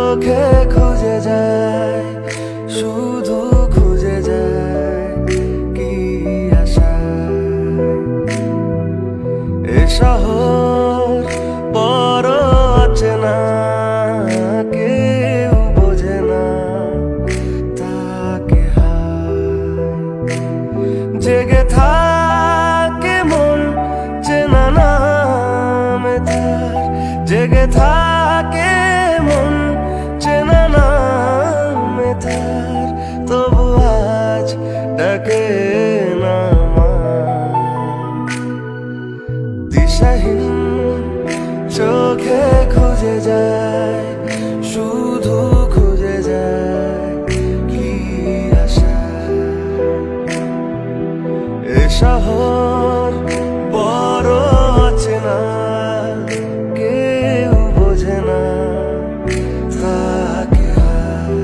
চোখে খুঁজে যায়, শুধু খুঁজে যায় কি আশা। এ শহর বড় অচেনা, কেউ বোঝে না তাকে হায়। জেগে থাকে মন চেনা নামে তার, জেগে থাকে মন চেনা নামে তার, তবু আজ ডাকে না মা। দিশাহীন চোখে খুঁজে যায়, শুধু খুঁজে যায় কি আশা। এ শহর বড় অচেনা, কেউ বোঝে না তাকে হায়।